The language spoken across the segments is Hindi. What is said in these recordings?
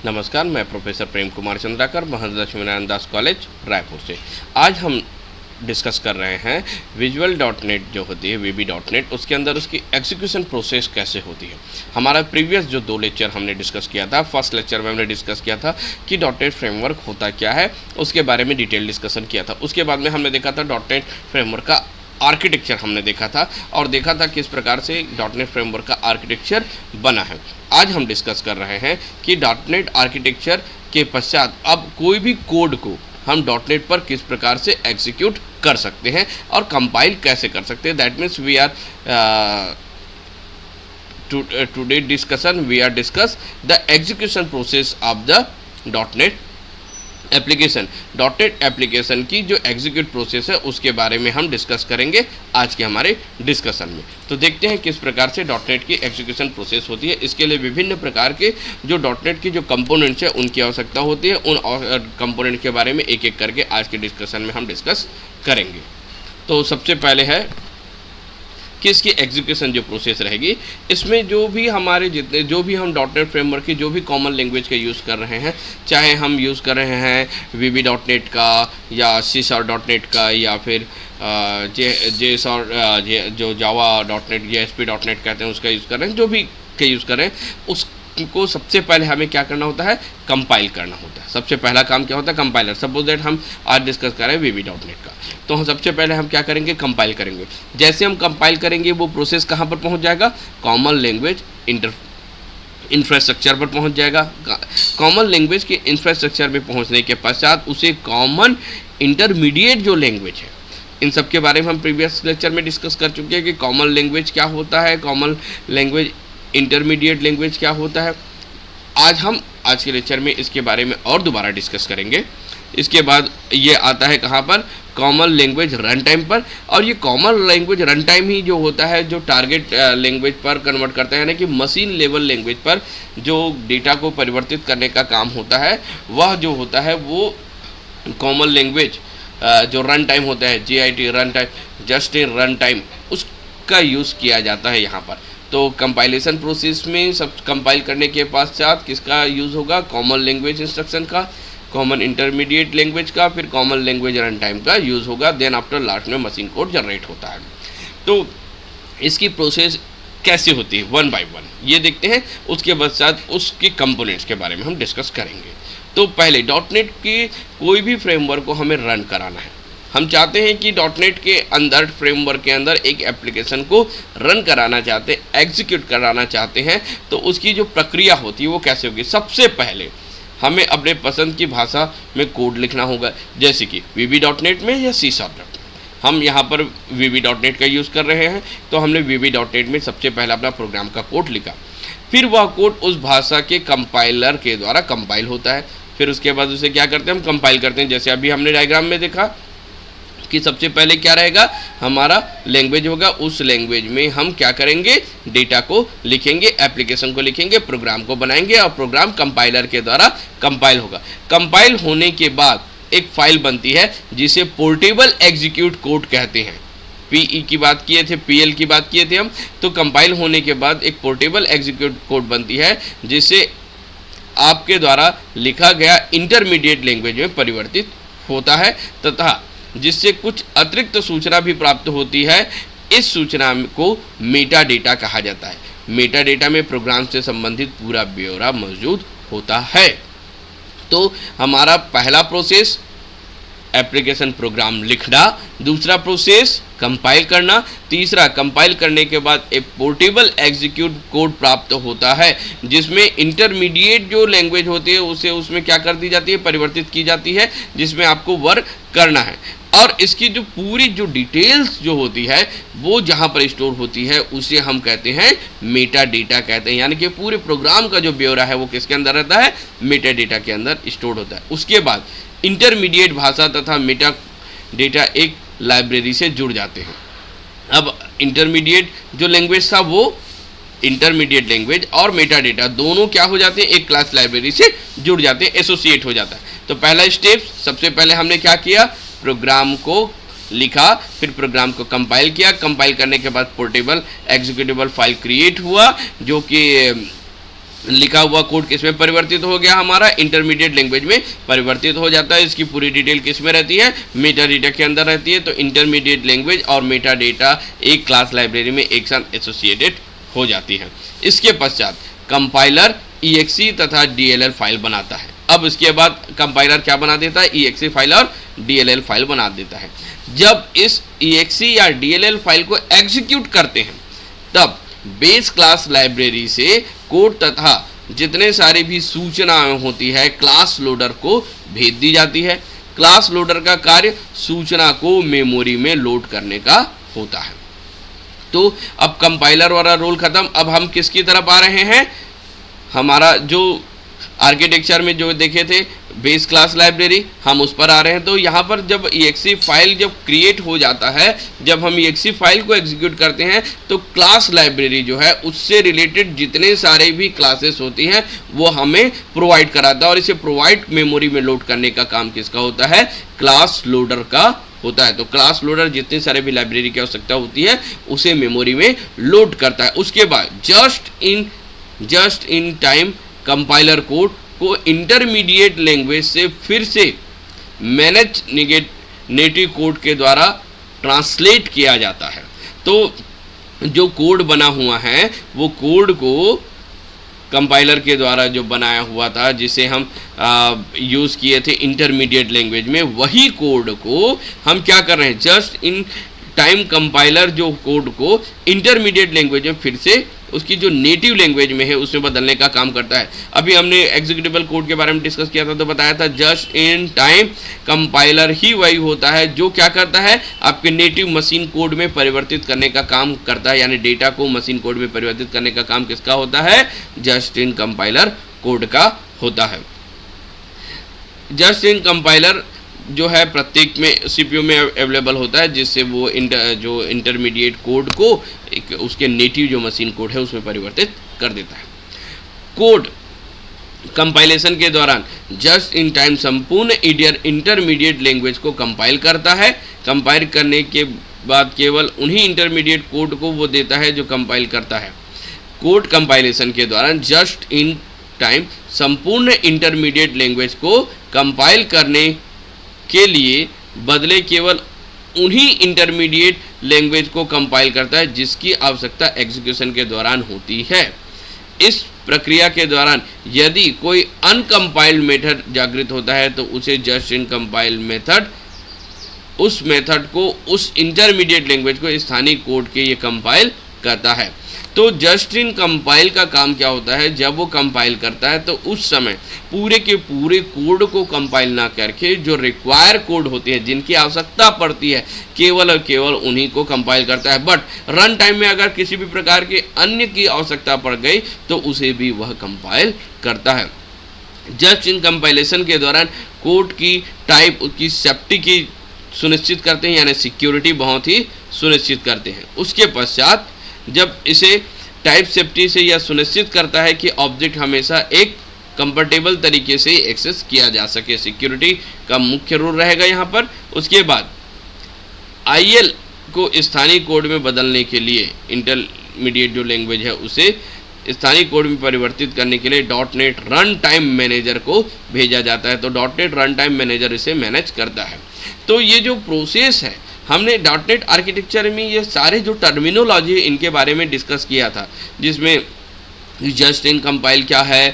नमस्कार, मैं प्रोफेसर प्रेम कुमार चंद्राकर, महंत लक्ष्मीनारायण दास कॉलेज रायपुर से। आज हम डिस्कस कर रहे हैं विजुअल डॉट नेट जो होती है वीबी डॉट नेट, उसके अंदर उसकी एग्जीक्यूशन प्रोसेस कैसे होती है। हमारा प्रीवियस जो 2 लेक्चर हमने डिस्कस किया था, फर्स्ट लेक्चर में हमने डिस्कस किया था कि डॉट नेट फ्रेमवर्क होता क्या है, उसके बारे में डिटेल डिस्कशन किया था। उसके बाद में हमने देखा था डॉट नेट फ्रेमवर्क का आर्किटेक्चर हमने देखा था और देखा था किस प्रकार से डॉट नेट फ्रेमवर्क का आर्किटेक्चर बना है। आज हम डिस्कस कर रहे हैं कि डॉट नेट आर्किटेक्चर के पश्चात अब कोई भी कोड को हम डॉट नेट पर किस प्रकार से एग्जीक्यूट कर सकते हैं और कंपाइल कैसे कर सकते हैं। That means we are today discussion we are discuss the execution process of the dot net application. Dot net application की जो एग्जीक्यूट प्रोसेस है उसके बारे में हम डिस्कस करेंगे आज के हमारे डिस्कशन में। तो देखते हैं किस प्रकार से डॉट नेट की एग्जीक्यूशन प्रोसेस होती है। इसके लिए विभिन्न प्रकार के जो डॉट नेट की जो कंपोनेंट्स है उनकी आवश्यकता होती है। उन कंपोनेंट के बारे में एक एक करके आज के डिस्कशन में हम डिस्कस करेंगे। तो सबसे पहले है कि इसकी एग्जीक्यूशन जो प्रोसेस रहेगी, इसमें जो भी हमारे जितने जो भी हम डॉट नेट फ्रेमवर्क की जो भी कॉमन लैंग्वेज का यूज़ कर रहे हैं, चाहे हम यूज़ कर रहे हैं वीबी डॉट नेट का या सीशार डॉट नेट का या फिर जो Java dot net JSP dot net कहते हैं उसका यूज़ कर रहे हैं, जो भी के यूज़ कर रहे हैं उसको सबसे पहले हमें क्या करना होता है, कंपाइल करना होता है। सबसे पहला काम क्या होता है, कंपाइलर। सपोज दैट हम आज डिस्कस कर रहे हैं वीबी डॉट नेट का, तो हम सबसे पहले हम क्या करेंगे, कंपाइल करेंगे। जैसे हम कंपाइल करेंगे वो प्रोसेस कहाँ पर पहुँच जाएगा, कॉमन लैंग्वेज इंफ्रास्ट्रक्चर पर पहुँच जाएगा। कॉमन लैंग्वेज के इंफ्रास्ट्रक्चर में पहुँचने के पश्चात उसे कॉमन इंटरमीडिएट जो लैंग्वेज है, इन सब के बारे में हम प्रीवियस लेक्चर में डिस्कस कर चुके हैं कि कॉमन लैंग्वेज क्या होता है, कॉमन लैंग्वेज इंटरमीडिएट लैंग्वेज क्या होता है। आज के लेक्चर में इसके बारे में और दोबारा डिस्कस करेंगे। इसके बाद ये आता है कहाँ पर, कॉमन लैंग्वेज रन टाइम पर। और ये कॉमन लैंग्वेज रन टाइम ही जो होता है जो टारगेट लैंग्वेज पर कन्वर्ट करता है, यानी कि मशीन लेवल लैंग्वेज पर जो डेटा को परिवर्तित करने का काम होता है, वह जो होता है वो कॉमन लैंग्वेज जो रन टाइम होता है, JIT run time, just in run time, उसका यूज़ किया जाता है यहाँ पर। तो कंपाइलेशन प्रोसेस में सब कंपाइल करने के पश्चात किसका यूज़ होगा, कॉमन लैंग्वेज इंस्ट्रक्शन का, कॉमन इंटरमीडिएट लैंग्वेज का, फिर कॉमन लैंग्वेज रन टाइम का यूज़ होगा। देन आफ्टर लास्ट में मशीन कोड जनरेट होता है। तो इसकी प्रोसेस कैसे होती है, 1 बाय 1 ये देखते हैं। उसके पश्चात उसके कंपोनेंट्स के बारे में हम डिस्कस करेंगे। तो पहले डॉट नेट की कोई भी फ्रेमवर्क को हमें रन कराना है। हम चाहते हैं कि डॉट नेट के अंदर फ्रेमवर्क के अंदर एक एप्लीकेशन को रन कराना चाहते हैं, एग्जीक्यूट कराना चाहते हैं, तो उसकी जो प्रक्रिया होती है वो कैसे होगी। सबसे पहले हमें अपने पसंद की भाषा में कोड लिखना होगा, जैसे कि वीबी डॉट नेट में या सीशार्प डॉट नेट। हम यहाँ पर वीबी डॉट नेट का यूज़ कर रहे हैं, तो हमने वीबी डॉट नेट में सबसे पहले अपना प्रोग्राम का कोड लिखा। फिर वह कोड उस भाषा के कंपाइलर के द्वारा कंपाइल होता है। फिर उसके बाद उसे क्या करते हैं, हम कंपाइल करते हैं। जैसे अभी हमने डायग्राम में देखा कि सबसे पहले क्या रहेगा, हमारा लैंग्वेज होगा। उस लैंग्वेज में हम क्या करेंगे, डेटा को लिखेंगे, एप्लीकेशन को लिखेंगे, प्रोग्राम को बनाएंगे और प्रोग्राम कंपाइलर के द्वारा कंपाइल होगा। कंपाइल होने के बाद एक फाइल बनती है जिसे पोर्टेबल एग्जीक्यूट कोड कहते हैं। PE की बात किए थे, PL की बात किए थे हम। तो कंपाइल होने के बाद एक पोर्टेबल एग्जीक्यूट कोड बनती है जिसे आपके द्वारा लिखा गया इंटरमीडिएट लैंग्वेज में परिवर्तित होता है, तथा जिससे कुछ अतिरिक्त सूचना भी प्राप्त होती है। इस सूचना को मेटा डेटा कहा जाता है। मेटा डेटा में प्रोग्राम से संबंधित पूरा ब्यौरा मौजूद होता है। तो हमारा पहला प्रोसेस एप्लीकेशन प्रोग्राम लिखना, दूसरा प्रोसेस कंपाइल करना, तीसरा कंपाइल करने के बाद एक पोर्टेबल एग्जीक्यूट कोड प्राप्त होता है जिसमें इंटरमीडिएट जो लैंग्वेज होती है उसे उसमें क्या कर दी जाती है, परिवर्तित की जाती है, जिसमें आपको वर्क करना है। और इसकी जो पूरी जो डिटेल्स जो होती है वो जहाँ पर स्टोर होती है उसे हम कहते हैं मेटा डेटा कहते हैं। यानी कि पूरे प्रोग्राम का जो ब्यौरा है वो किसके अंदर रहता है, मेटा डेटा के अंदर स्टोर होता है। उसके बाद इंटरमीडिएट भाषा तथा मेटा डेटा एक लाइब्रेरी से जुड़ जाते हैं। अब इंटरमीडिएट जो लैंग्वेज था वो इंटरमीडिएट लैंग्वेज और मेटा डेटा दोनों क्या हो जाते हैं, एक क्लास लाइब्रेरी से जुड़ जाते हैं, एसोसिएट हो जाता है। तो पहला स्टेप, सबसे पहले हमने क्या किया, प्रोग्राम को लिखा, फिर प्रोग्राम को कंपाइल किया। कंपाइल करने के बाद पोर्टेबल एग्जीक्यूटेबल फाइल क्रिएट हुआ जो कि लिखा हुआ कोड किस में परिवर्तित हो गया, हमारा इंटरमीडिएट लैंग्वेज में परिवर्तित हो जाता है। इसकी पूरी डिटेल किस में रहती है, मेटा डेटा के अंदर रहती है। तो इंटरमीडिएट लैंग्वेज और मेटा डेटा एक क्लास लाइब्रेरी में एक साथ एसोसिएटेड हो जाती है। इसके पश्चात कंपाइलर EXE तथा DLL फाइल बनाता है। अब इसके बाद कंपाइलर क्या बना देता है, EXE फाइल और DLL फाइल बना देता है। जब इस EXE या DLL फाइल को एग्जीक्यूट करते हैं तब बेस क्लास लाइब्रेरी से कोड तथा जितने सारे भी सूचनाएं होती है क्लास लोडर को भेज दी जाती है। क्लास लोडर का कार्य सूचना को मेमोरी में लोड करने का होता है। तो अब कंपाइलर वाला रोल खत्म। अब हम किसकी तरफ आ रहे हैं, हमारा जो आर्किटेक्चर में जो देखे थे बेस क्लास लाइब्रेरी, हम उस पर आ रहे हैं। तो यहाँ पर जब EXE फाइल जब क्रिएट हो जाता है, जब हम EXE फाइल को एग्जीक्यूट करते हैं तो क्लास लाइब्रेरी जो है उससे रिलेटेड जितने सारे भी क्लासेस होती हैं वो हमें प्रोवाइड कराता है। और इसे प्रोवाइड मेमोरी में लोड करने का काम किसका होता है, क्लास लोडर का होता है। तो क्लास लोडर जितने सारे भी लाइब्रेरी की आवश्यकता होती है उसे मेमोरी में लोड करता है। उसके बाद just in time compiler code को इंटरमीडिएट लैंग्वेज से फिर से मैनेज नेटिव कोड के द्वारा ट्रांसलेट किया जाता है। तो जो कोड बना हुआ है वो कोड को कंपाइलर के द्वारा जो बनाया हुआ था जिसे हम यूज़ किए थे इंटरमीडिएट लैंग्वेज में, वही कोड को हम क्या कर रहे हैं, जस्ट इन टाइम कंपाइलर जो कोड को इंटरमीडिएट लैंग्वेज में फिर से उसकी जो नेटिव लैंग्वेज में है उसमें बदलने का काम करता है। अभी हमने एग्जीक्यूटेबल कोड के बारे में डिस्कस किया था तो बताया था जस्ट इन टाइम कंपाइलर ही वही होता है जो क्या करता है, आपके नेटिव मशीन कोड में परिवर्तित करने का काम करता है। यानी डेटा को मशीन कोड में परिवर्तित करने का काम किसका होता है, जस्ट इन कंपाइलर कोड का होता है। जस्ट इन कंपाइलर जो है प्रत्येक में CPU में अवेलेबल होता है जिससे वो जो इंटरमीडिएट कोड को उसके नेटिव जो मशीन कोड है उसमें परिवर्तित कर देता है। कोड कंपाइलेशन के दौरान जस्ट इन टाइम संपूर्ण इंटरमीडिएट लैंग्वेज को कंपाइल करता है। कंपाइल करने के बाद केवल उन्हीं इंटरमीडिएट कोड को वो देता है जो कंपाइल करता है। कोड कंपाइलेशन के दौरान जस्ट इन टाइम संपूर्ण इंटरमीडिएट लैंग्वेज को कंपाइल करने के लिए बदले केवल उन्हीं इंटरमीडिएट लैंग्वेज को कंपाइल करता है जिसकी आवश्यकता एग्जीक्यूशन के दौरान होती है। इस प्रक्रिया के दौरान यदि कोई अनकंपाइल्ड मेथड जागृत होता है तो उसे जस्ट इन कंपाइल मेथड उस मेथड को उस इंटरमीडिएट लैंग्वेज को स्थानीय कोड के ये कंपाइल करता है। तो जस्ट इन कंपाइल का काम क्या होता है, जब वो कंपाइल करता है तो उस समय पूरे के पूरे कोड को कंपाइल ना करके जो रिक्वायर कोड होते हैं जिनकी आवश्यकता पड़ती है केवल और केवल उन्हीं को कंपाइल करता है। बट रन टाइम में अगर किसी भी प्रकार के अन्य की आवश्यकता पड़ गई तो उसे भी वह कंपाइल करता है। जस्ट इन कंपाइलेशन के दौरान कोड की टाइप उसकी सेफ्टी की सुनिश्चित करते हैं, यानी सिक्योरिटी बहुत ही सुनिश्चित करते हैं। उसके पश्चात जब इसे टाइप सेफ्टी से यह सुनिश्चित करता है कि ऑब्जेक्ट हमेशा एक कंफर्टेबल तरीके से एक्सेस किया जा सके, सिक्योरिटी का मुख्य रोल रहेगा यहाँ पर। उसके बाद IL को स्थानीय कोड में बदलने के लिए इंटरमीडिएट जो लैंग्वेज है उसे स्थानीय कोड में परिवर्तित करने के लिए .NET रन टाइम मैनेजर को भेजा जाता है। तो .NET रन टाइम मैनेजर इसे मैनेज करता है। तो ये जो प्रोसेस है हमने .NET आर्किटेक्चर में ये सारे जो टर्मिनोलॉजी इनके बारे में डिस्कस किया था, जिसमें जस्ट इन कंपाइल क्या है,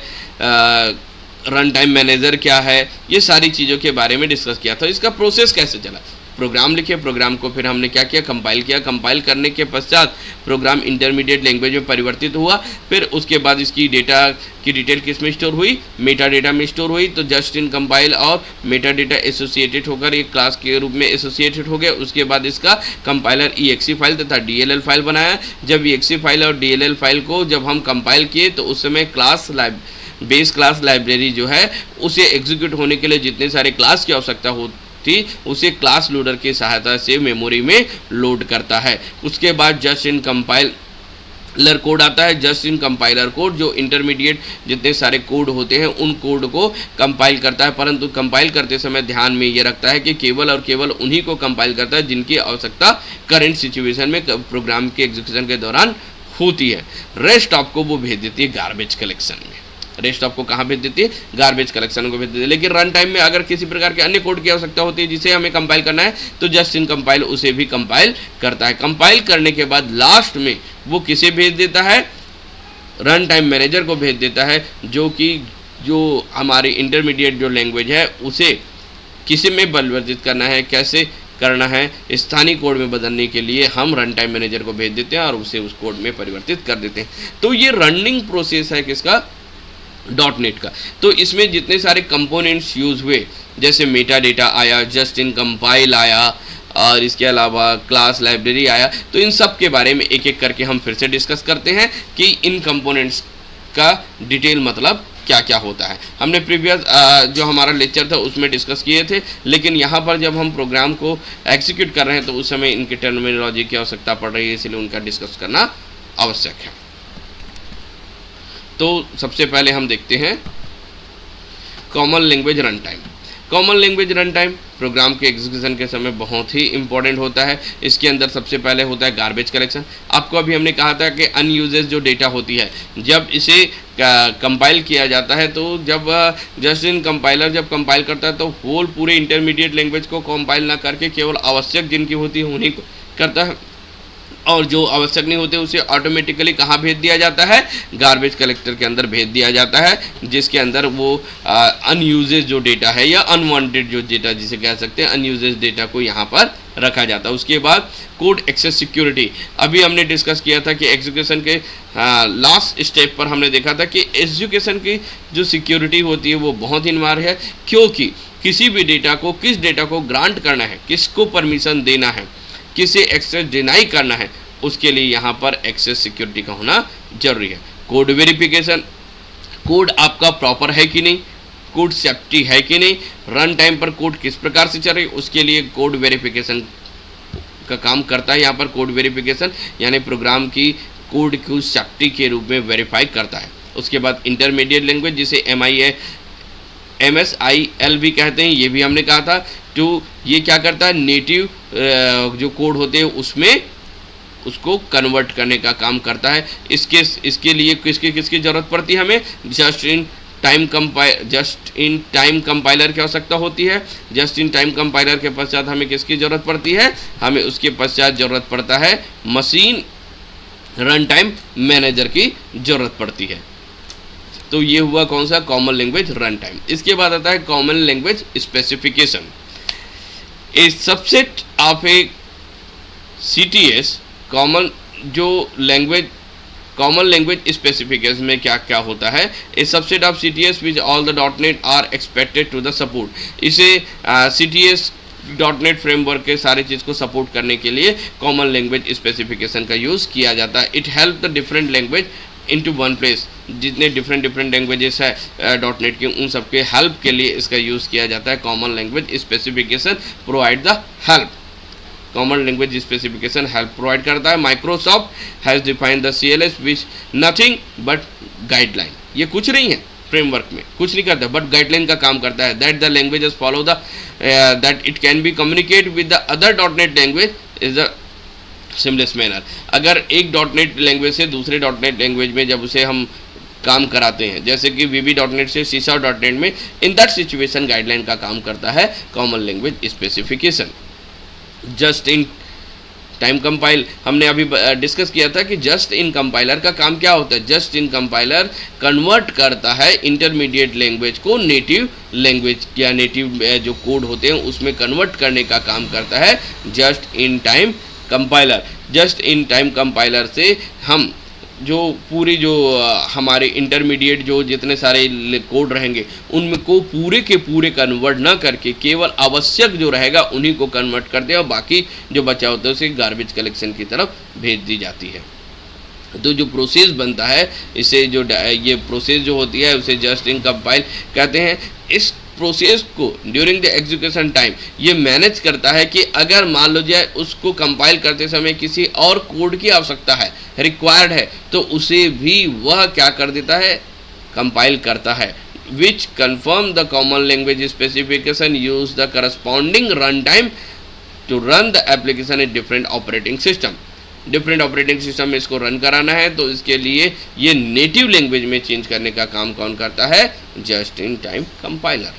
रन टाइम मैनेजर क्या है, ये सारी चीज़ों के बारे में डिस्कस किया था। इसका प्रोसेस कैसे चला, प्रोग्राम लिखे, प्रोग्राम को फिर हमने क्या किया, कंपाइल किया। कंपाइल करने के पश्चात प्रोग्राम इंटरमीडिएट लैंग्वेज में परिवर्तित हुआ। फिर उसके बाद इसकी डेटा की डिटेल किस में स्टोर हुई, मेटा डेटा में स्टोर हुई। तो जस्ट इन कंपाइल और मेटा डेटा एसोसिएटेड होकर एक क्लास के रूप में एसोसिएटेड हो गया। उसके बाद इसका कंपाइलर EXE फाइल तथा DLL फाइल बनाया। जब EXE फाइल और DLL फाइल को जब हम कंपाइल किए तो उस समय बेस क्लास लाइब्रेरी जो है उसे एग्जीक्यूट होने के लिए जितने सारे क्लास की आवश्यकता थी उसे क्लास लोडर की सहायता से मेमोरी में लोड करता है। उसके बाद जस्ट इन कंपाइलर कोड आता है। जस्ट इन कंपाइलर कोड जो इंटरमीडिएट जितने सारे कोड होते हैं उन कोड को कंपाइल करता है, परंतु कंपाइल करते समय ध्यान में ये रखता है कि केवल और केवल उन्हीं को कंपाइल करता है जिनकी आवश्यकता करंट सिचुएशन में प्रोग्राम के एग्जीक्यूशन के दौरान होती है, रेस्ट आपको वो भेज देती है गार्बेज कलेक्शन में। रेस्ट आपको कहाँ भेज देती है? गार्बेज कलेक्शन को भेज देती है। लेकिन रन टाइम में अगर किसी प्रकार के अन्य कोड की आवश्यकता होती है जिसे हमें कंपाइल करना है, तो जस्ट इन कंपाइल उसे भी कंपाइल करता है। कंपाइल करने के बाद लास्ट में वो किसे भेज देता है? रन टाइम मैनेजर को भेज देता है, जो हमारी इंटरमीडिएट जो लैंग्वेज है उसे किसी में परिवर्तित करना है, कैसे करना है, स्थानीय कोड में बदलने के लिए हम रन टाइम मैनेजर को भेज देते हैं और उसे उस कोड में परिवर्तित कर देते हैं। तो ये रनिंग प्रोसेस है किसका? .NET का। तो इसमें जितने सारे कंपोनेंट्स यूज़ हुए, जैसे मेटा डेटा आया, जस्ट इन कंपाइल आया, और इसके अलावा क्लास लाइब्रेरी आया, तो इन सब के बारे में एक एक करके हम फिर से डिस्कस करते हैं कि इन कंपोनेंट्स का डिटेल मतलब क्या क्या होता है। हमने प्रीवियस जो हमारा लेक्चर था उसमें डिस्कस किए थे, लेकिन यहाँ पर जब हम प्रोग्राम को एग्जीक्यूट कर रहे हैं तो उस समय इनकी टर्मिनोलॉजी की आवश्यकता पड़ रही है, इसलिए उनका डिस्कस करना आवश्यक है। तो सबसे पहले हम देखते हैं common language run time. Common language run time program के एग्जीक्यूशन के समय बहुत ही इंपॉर्टेंट होता है। इसके अंदर सबसे पहले होता है गार्बेज कलेक्शन। आपको अभी हमने कहा था कि अनयूजेस जो डेटा होती है, जब इसे कंपाइल किया जाता है, तो जब जस्ट इन कंपाइलर जब कंपाइल करता है तो होल पूरे इंटरमीडिएट लैंग्वेज को कंपाइल ना करके केवल आवश्यक जिनकी होती है उन्हीं को करता है, और जो आवश्यक नहीं होते उसे ऑटोमेटिकली कहाँ भेज दिया जाता है? गार्बेज कलेक्टर के अंदर भेज दिया जाता है, जिसके अंदर वो अनयूजेज जो डेटा है या अनवांटेड जो डेटा जिसे कह सकते हैं अनयूजेज डेटा को यहाँ पर रखा जाता है। उसके बाद कोड एक्सेस सिक्योरिटी। अभी हमने डिस्कस किया था कि एग्जीक्यूशन के लास्ट स्टेप पर हमने देखा था कि एग्जीक्यूशन की जो सिक्योरिटी होती है वो बहुत ही अनिवार्य है, क्योंकि किसी भी डेटा को किस डेटा को ग्रांट करना है, किसको परमिशन देना है, किसे एक्सेस डिनाई करना है, उसके लिए यहाँ पर एक्सेस सिक्योरिटी का होना जरूरी है। कोड वेरिफिकेशन, कोड आपका प्रॉपर है कि नहीं, कोड सेफ्टी है कि नहीं, रन टाइम पर कोड किस प्रकार से चल रही है, उसके लिए कोड वेरिफिकेशन का काम करता है। यहाँ पर कोड वेरिफिकेशन यानी प्रोग्राम की कोड की सेफ्टी के रूप में वेरीफाई करता है। उसके बाद इंटरमीडिएट लैंग्वेज जिसे MSIL भी कहते हैं, ये भी हमने कहा था। तो ये क्या करता है? नेटिव जो कोड होते हैं उसमें उसको कन्वर्ट करने का काम करता है। इसके लिए किसकी ज़रूरत पड़ती है? हमें जस्ट इन टाइम कंपाइलर की आवश्यकता होती है। जस्ट इन टाइम कंपाइलर के पश्चात हमें किसकी ज़रूरत पड़ती है? हमें उसके पश्चात ज़रूरत पड़ता है मशीन रन टाइम मैनेजर की ज़रूरत पड़ती है। तो ये हुआ कौन सा? Common language run time. इसके बाद आता है common language specification. A subset of a CTS common language specification में क्या क्या होता है? A subset of CTS which all the .NET are expected to the support. इसे CTS .NET फ्रेमवर्क के सारे चीज़ को सपोर्ट करने के लिए कॉमन लैंग्वेज स्पेसिफिकेशन का यूज़ किया जाता है। It help the different language into one place. जितने डिफरेंट लैंग्वेजेस है .NET के, उन सब के हेल्प के लिए इसका यूज़ किया जाता है। Common language specification provide the help. Common language specification help provide करता है। Microsoft has defined the CLS which nothing but guideline. ये कुछ नहीं है, फ्रेमवर्क में कुछ नहीं करता, बट गाइडलाइन का काम करता है। That the languages follow the that it can be communicate with the other .NET language is the seamless manner. अगर एक .NET लैंग्वेज से दूसरे .NET लैंग्वेज में जब उसे हम काम कराते हैं, जैसे कि VB.NET से C# .NET में, इन दैट सिचुएशन गाइडलाइन का काम करता है common language specification. Just in time compile हमने अभी डिस्कस किया था कि जस्ट इन कंपाइलर का काम क्या होता है? जस्ट इन कंपाइलर कन्वर्ट करता है इंटरमीडिएट लैंग्वेज को नेटिव लैंग्वेज या नेटिव जो कोड होते हैं उसमें कन्वर्ट करने का काम करता है just in time compiler. Just in time compiler से हम जो पूरी जो हमारे इंटरमीडिएट जो जितने सारे कोड रहेंगे उनमें को पूरे के पूरे कन्वर्ट ना करके केवल आवश्यक जो रहेगा उन्हीं को कन्वर्ट करते हैं और बाकी जो बचा होता है उसे गार्बेज कलेक्शन की तरफ भेज दी जाती है। तो जो प्रोसेस बनता है इसे जो ये प्रोसेस जो होती है उसे जस्ट इन कंपाइल कहते हैं। इस प्रोसेस को ड्यूरिंग द एग्जीक्यूशन टाइम ये मैनेज करता है कि अगर मान लो जाए उसको कंपाइल करते समय किसी और कोड की आवश्यकता है, रिक्वायर्ड है, तो उसे भी वह क्या कर देता है? कंपाइल करता है। Which confirm the common language specification use the corresponding run time to run the application in different operating system. Different operating system में इसको रन कराना है, तो इसके लिए ये नेटिव लैंग्वेज में चेंज करने का काम कौन करता है? Just in time compiler.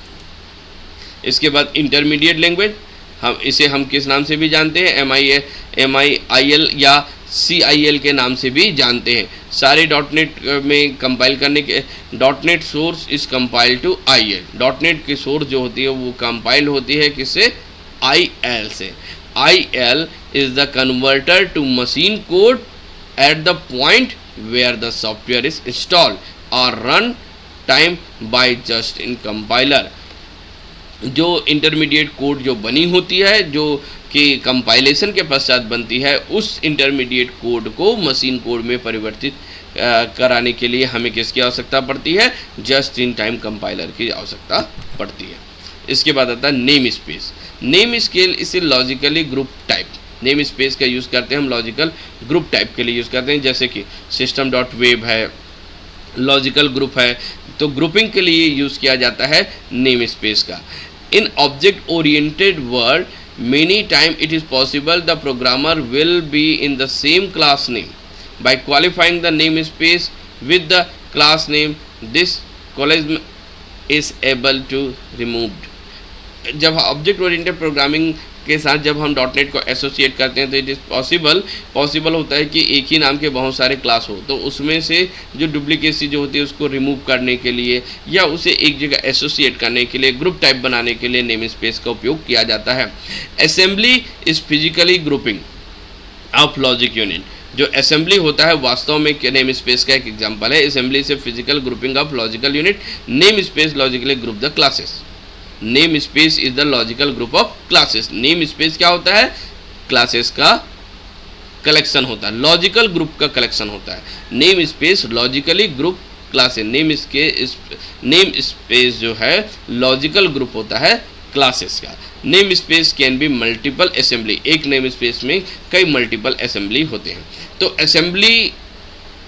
इसके बाद इंटरमीडिएट लैंग्वेज, हम किस नाम से भी जानते हैं? MIL या CIL के नाम से भी जानते हैं। सारे डॉटनेट में कंपाइल करने के, dot net source is compile to IL। Dot net की सोर्स जो होती है वो कंपाइल होती है किससे? IL से। IL is the converter to machine code at the point where the software is installed or run time by just in compiler। जो इंटरमीडिएट कोड जो बनी होती है, जो कि कंपाइलेशन के पश्चात बनती है, उस इंटरमीडिएट कोड को मशीन कोड में परिवर्तित कराने के लिए हमें किसकी आवश्यकता पड़ती है? जस्ट इन टाइम कंपाइलर की आवश्यकता पड़ती है। इसके बाद आता है नेम स्पेस। नेम स्केल इसे logically group type, name space का यूज़ करते हैं हम लॉजिकल ग्रुप टाइप के लिए यूज़ करते हैं, जैसे कि system.web है, लॉजिकल ग्रुप है, तो ग्रुपिंग के लिए यूज़ किया जाता है नेम स्पेस का। In object oriented world many time it is possible the programmer will be in the same class name by qualifying the namespace with the class name. This collision is able to removed। जब ऑब्जेक्ट ओरिएंटेड प्रोग्रामिंग के साथ जब हम डॉटनेट को एसोसिएट करते हैं तो इट इज़ पॉसिबल होता है कि एक ही नाम के बहुत सारे क्लास हो, तो उसमें से जो डुप्लीकेसी जो होती है उसको रिमूव करने के लिए या उसे एक जगह एसोसिएट करने के लिए, ग्रुप टाइप बनाने के लिए नेम स्पेस का उपयोग किया जाता है। Assembly is physically grouping of logic unit. जो असेंबली होता है वास्तव में नेम स्पेस का एक एग्जाम्पल है। असेंबली से physical grouping of logical unit, name space logically group the classes. Name space is the logical group of classes. Name space क्या होता है? क्लासेस का कलेक्शन होता है, लॉजिकल ग्रुप का कलेक्शन होता है। Name space logically group classes. Name space जो है लॉजिकल ग्रुप होता है क्लासेस का। Name space can be multiple assembly. एक नेम स्पेस में कई मल्टीपल असेंबली होते हैं। तो असेंबली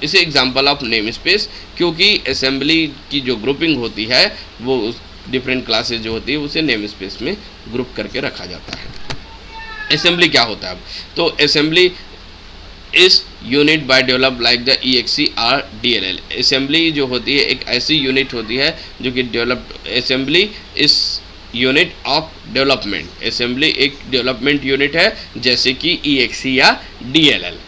इसे एग्जाम्पल ऑफ नेम स्पेस, क्योंकि असेंबली की जो ग्रुपिंग होती है वो डिफरेंट क्लासेस जो होती है उसे नेम स्पेस में ग्रुप करके रखा जाता है। असेंबली क्या होता है? तो assembly is unit by develop like the EXE or DLL। Assembly जो होती है एक ऐसी यूनिट होती है जो कि assembly is unit of development. Assembly एक डेवलपमेंट यूनिट है जैसे कि EXE या DLL।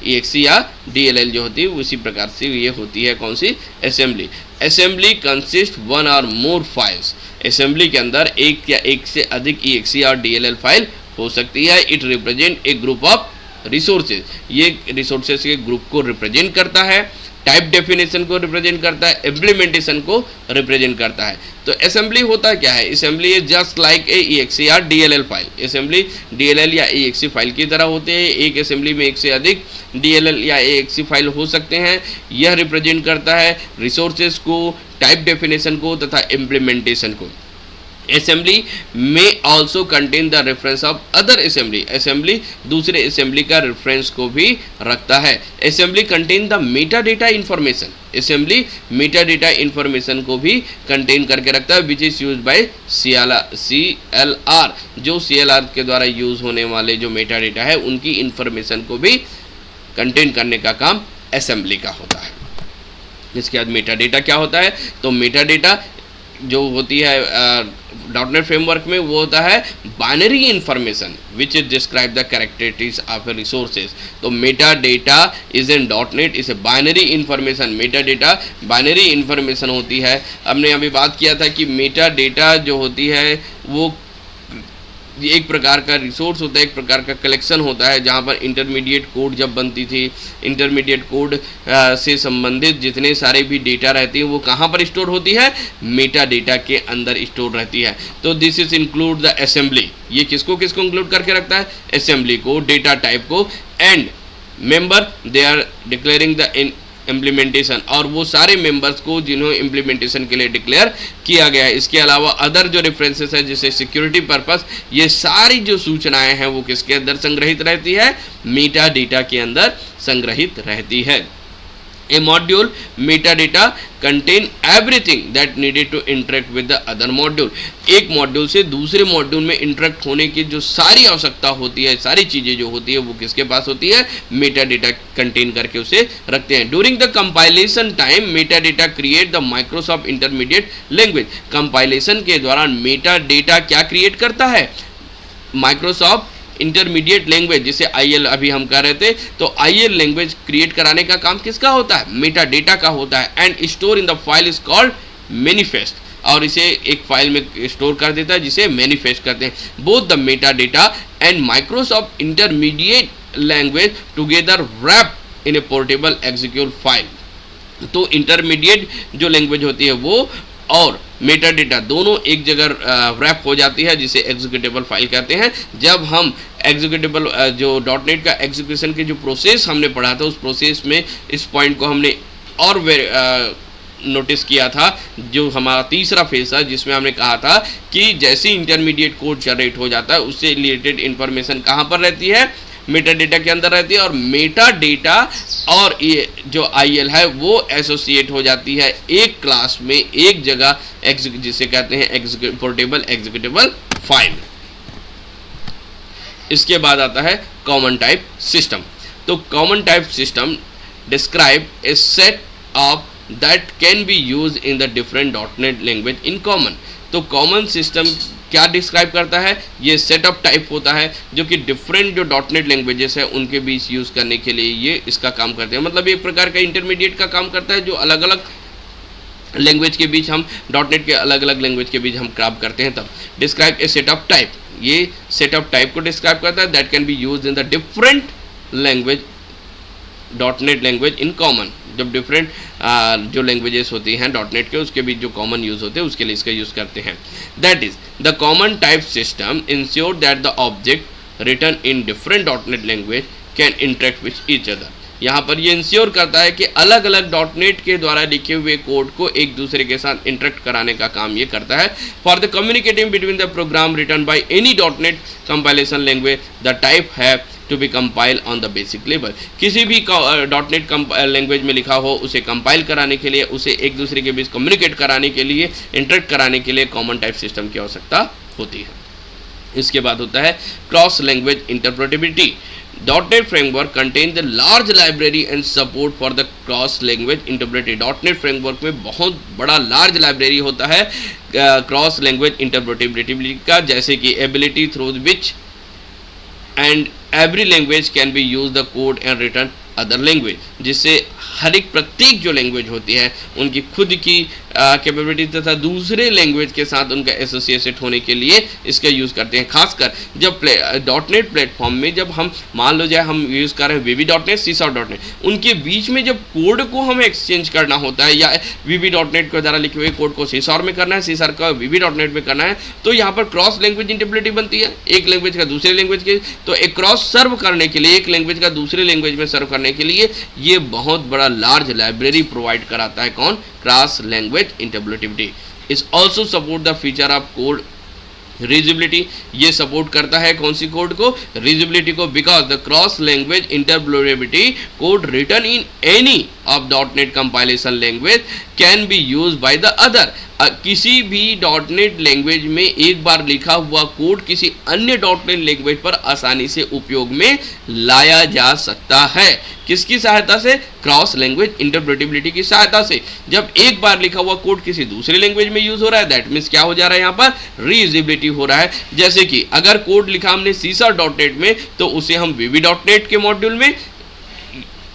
EXE या DLL जो होती है उसी प्रकार से ये होती है कौन सी? असेंबली। असेंबली कंसिस्ट वन और मोर फाइल्स। असेंबली के अंदर एक या एक से अधिक EXE और DLL फाइल हो सकती है। It represent a group of resources. ये रिसोर्सेज के ग्रुप को रिप्रेजेंट करता है, टाइप डेफिनेशन को रिप्रेजेंट करता है, इम्प्लीमेंटेशन को रिप्रेजेंट करता है। तो असेंबली होता क्या है? Assembly is just like a EXE या DLL फाइल। असेंबली DLL या EXE फाइल की तरह होते हैं। एक असेंबली में एक से अधिक DLL या EXE फाइल हो सकते हैं। यह रिप्रेजेंट करता है रिसोर्सेज को, टाइप डेफिनेशन को तथा इम्प्लीमेंटेशन को। असेंबली में also contain the reference of other assembly. Assembly दूसरे असेंबली का रेफरेंस को भी रखता है। Assembly contain the meta data information. Assembly Meta data information को भी कंटेन करके रखता है which is use by CLR। जो CLR के द्वारा यूज होने वाले जो मेटा डेटा है उनकी इंफॉर्मेशन को भी कंटेन करने का काम असेंबली का होता है। इसके बाद मेटा डेटा क्या होता है? तो मेटा डेटा जो होती है डॉटनेट फ्रेमवर्क में वो होता है binary information which is describe the characteristics of resources. तो meta data is in dot net is a binary information. Meta data binary information होती है। हमने अभी बात किया था कि मेटा डेटा जो होती है वो एक प्रकार का रिसोर्स होता है, एक प्रकार का कलेक्शन होता है। जहाँ पर इंटरमीडिएट कोड जब बनती थी, इंटरमीडिएट कोड से संबंधित जितने सारे भी डेटा रहती हैं वो कहाँ पर स्टोर होती है? मेटा डेटा के अंदर स्टोर रहती है। तो this is include the assembly. ये किसको किसको इंक्लूड करके रखता है? असेंबली को, डेटा टाइप को, and member they are declaring the implementation, और वो सारे मेंबर्स को जिन्होंने इम्प्लीमेंटेशन के लिए डिक्लेयर किया गया है। इसके अलावा अदर जो रेफरेंसेस है जैसे सिक्योरिटी पर्पस, ये सारी जो सूचनाएं हैं वो किसके अंदर संग्रहित रहती है? मेटा डेटा के अंदर संग्रहित रहती है। A module metadata contain everything that needed to interact with the other module. एक मॉड्यूल से दूसरे मॉड्यूल में इंटरेक्ट होने की जो सारी आवश्यकता होती है, सारी चीज़ें जो होती है वो किसके पास होती है, मेटा डेटा कंटेन करके उसे रखते हैं. During the compilation time Meta data create the Microsoft intermediate language. Compilation के दौरान मेटा डेटा क्या क्रिएट करता है, माइक्रोसॉफ्ट इंटरमीडिएट लैंग्वेज, जिसे IL अभी हम कर रहे थे, तो IL लैंग्वेज क्रिएट कराने का काम किसका होता है, मेटा डेटा का होता है. And store in the file is called manifest, और इसे एक फाइल में स्टोर कर देता है जिसे मैनिफेस्ट करते हैं. Both the meta data and Microsoft intermediate language together wrap in a portable execute file. तो इंटरमीडिएट जो लैंग्वेज होती है वो और मेटा डेटा दोनों एक जगह रैप हो जाती है, जिसे एग्जीक्यूटेबल फाइल कहते हैं. जब हम एग्जीक्यूटेबल जो डॉटनेट का एग्जीक्यूशन की जो प्रोसेस हमने पढ़ा था, उस प्रोसेस में इस पॉइंट को हमने और नोटिस किया था, जो हमारा तीसरा फेज था, जिसमें हमने कहा था कि जैसे इंटरमीडिएट कोड जनरेट हो जाता है उससे रिलेटेड इंफॉर्मेशन कहाँ पर रहती है, मेटा डेटा के अंदर रहती है, और मेटा डेटा और ये जो IL है वो एसोसिएट हो जाती है एक क्लास में, एक जगह, जिसे कहते हैं पोर्टेबल एग्जीक्यूटेबल फाइल. इसके बाद आता है कॉमन टाइप सिस्टम. तो common type system describe A set of that can be use in the different dot net language in common. तो कॉमन सिस्टम क्या डिस्क्राइब करता है, ये सेटअप टाइप होता है जो कि डिफरेंट जो डॉटनेट लैंग्वेजेस है उनके बीच यूज़ करने के लिए ये इसका काम करते हैं. मतलब एक प्रकार का इंटरमीडिएट का काम करता है, जो अलग अलग लैंग्वेज के बीच हम डॉटनेट के अलग अलग लैंग्वेज के बीच हम क्राफ्ट करते हैं. तब डिस्क्राइब ए सेटअप टाइप, ये सेटअप टाइप को डिस्क्राइब करता है that can be use in the different language dot net language in common. जब डिफरेंट जो लैंग्वेजेस होती हैं डॉटनेट के, उसके बीच जो कॉमन यूज़ होते हैं उसके लिए इसका यूज़ करते हैं. That is the common type system ensure that the object written in different dot net language can interact with each other. यहाँ पर ये इंश्योर करता है कि अलग अलग डॉटनेट के द्वारा लिखे हुए कोड को एक दूसरे के साथ इंटरेक्ट कराने का काम ये करता है. For the communicating between the program written by any dot net compilation language the type have to be compile on the basic level. किसी भी डॉटनेट लैंग्वेज में लिखा हो उसे कंपाइल कराने के लिए, उसे एक दूसरे के बीच कम्युनिकेट कराने के लिए, इंटरेक्ट कराने के लिए कॉमन टाइप सिस्टम की आवश्यकता होती है. इसके बाद होता है cross language interpretability. .NET framework contain the large library and support for the cross language interpretability. .NET framework में बहुत बड़ा लार्ज लाइब्रेरी होता है क्रॉस लैंग्वेज इंटरप्रेटेबिलिटी का, जैसे कि ability through which and every language can be use the code and return other language, जिससे हर एक प्रत्येक जो लैंग्वेज होती है उनकी खुद की कैपेबिलिटी तथा दूसरे लैंग्वेज के साथ उनका एसोसिएटेड होने के लिए इसका यूज़ करते हैं. खासकर जब डॉटनेट प्लेटफॉर्म में जब हम मान लो जाए हम यूज़ कर रहे हैं VB.NET, C#.NET, उनके बीच में जब कोड को हमें एक्सचेंज करना होता है या VB.NET के द्वारा लिखे हुए कोड को C# में करना है, C# का VB.NET में करना है, तो यहाँ पर क्रॉस लैंग्वेज इंटरप्रेटेबिलिटी बनती है. एक लैंग्वेज का दूसरे लैंग्वेज के, तो एक क्रॉस सर्व करने के लिए, एक लैंग्वेज का दूसरे लैंग्वेज में सर्व करने के लिए ये बहुत बड़ा लार्ज लाइब्रेरी प्रोवाइड कराता है. कौन? Cross language interpretability. Is also support the feature of code reusability. ये सपोर्ट करता है कौन सी कोड को? रीजबिलिटी को. Because the cross language interpretability code written in any of .NET compilation language can be use by the other. किसी भी .NET लैंग्वेज में एक बार लिखा हुआ कोड किसी अन्य .NET लैंग्वेज पर आसानी से उपयोग में लाया जा सकता है. किसकी सहायता से? क्रॉस लैंग्वेज इंटरप्रेटेबिलिटी की सहायता से. जब एक बार लिखा हुआ कोड किसी दूसरे लैंग्वेज में यूज हो रहा है, दैट मीन्स क्या हो जा रहा है? यहाँ पर रीयूजेबिलिटी हो रहा है. जैसे कि अगर कोड लिखा हमने C#.NET में, तो उसे हम VB.NET के मॉड्यूल में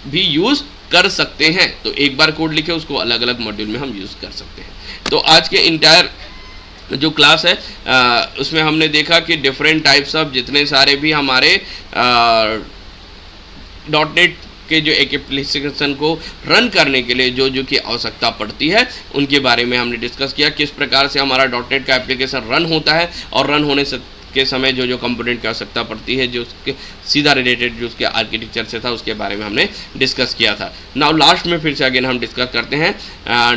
भी यूज कर सकते हैं. तो एक बार कोड लिखे उसको अलग अलग मॉड्यूल में हम यूज कर सकते हैं. तो आज के इंटायर जो क्लास है उसमें हमने देखा कि डिफरेंट टाइप्स ऑफ जितने सारे भी हमारे .NET के जो एक एप्लीकेशन को रन करने के लिए जो की आवश्यकता पड़ती है उनके बारे में हमने डिस्कस किया. किस प्रकार से हमारा .NET का एप्लीकेशन रन होता है और रन होने से के समय जो जो कंपोनेंट की आवश्यकता पड़ती है, जो उसके सीधा रिलेटेड जो उसके आर्किटेक्चर से था, उसके बारे में हमने डिस्कस किया था। नाउ लास्ट में फिर से अगेन हम डिस्कस करते हैं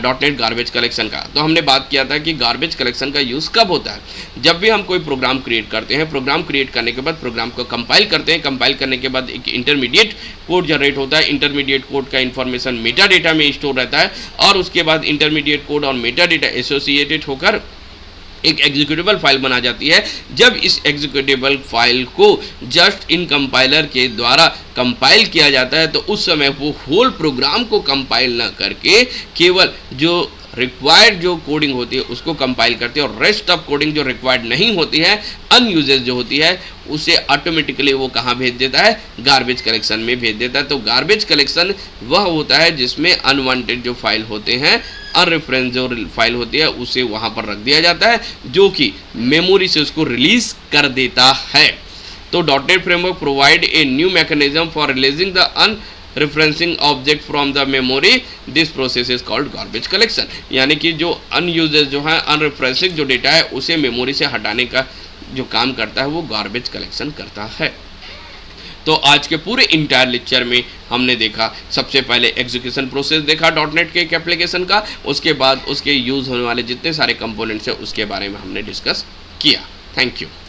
.NET गार्बेज कलेक्शन का। तो हमने बात किया था कि गार्बेज कलेक्शन का यूज़ कब होता है, जब भी हम कोई प्रोग्राम क्रिएट करते हैं। प्रोग्राम क्रिएट करने के बाद प्रोग्राम को कंपाइल करते हैं, कंपाइल करने के बाद एक इंटरमीडिएट कोड जनरेट होता है। इंटरमीडिएट कोड का इन्फॉर्मेशन मेटा डेटा में स्टोर रहता है और उसके बाद इंटरमीडिएट कोड और मेटा डेटा एसोसिएटेड होकर एक एग्जीक्यूटेबल फाइल बना जाती है। जब इस एग्जीक्यूटेबल फाइल को जस्ट इन कंपाइलर के द्वारा कंपाइल किया जाता है, तो उस समय वो होल प्रोग्राम को कंपाइल ना करके केवल जो रिक्वायर्ड जो कोडिंग होती है उसको कंपाइल करती है, और रेस्ट ऑफ कोडिंग जो रिक्वायर्ड नहीं होती है, अनयूजेज जो होती है, उसे ऑटोमेटिकली वो कहाँ भेज देता है, गार्बेज कलेक्शन में भेज देता है। तो गार्बेज कलेक्शन वह होता है जिसमें अनवांटेड जो फाइल होते हैं, अनरेफरेंस जो फाइल होती है, उसे वहाँ पर रख दिया जाता है, जो कि मेमोरी से उसको रिलीज कर देता है। तो .NET framework provide a new mechanism for releasing the referencing object from the memory. This process is called garbage collection। यानी कि जो अनयूजेज जो है, अनरेफरेंसिंग जो डेटा है, उसे मेमोरी से हटाने का जो काम करता है वो गार्बेज कलेक्शन करता है। तो आज के पूरे इंटायर लेक्चर में हमने देखा, सबसे पहले एग्जीक्यूशन प्रोसेस देखा .NET के एक एप्लीकेशन का, उसके बाद उसके यूज़ होने वाले जितने सारे कंपोनेंट्स हैं उसके बारे में हमने डिस्कस किया। Thank you.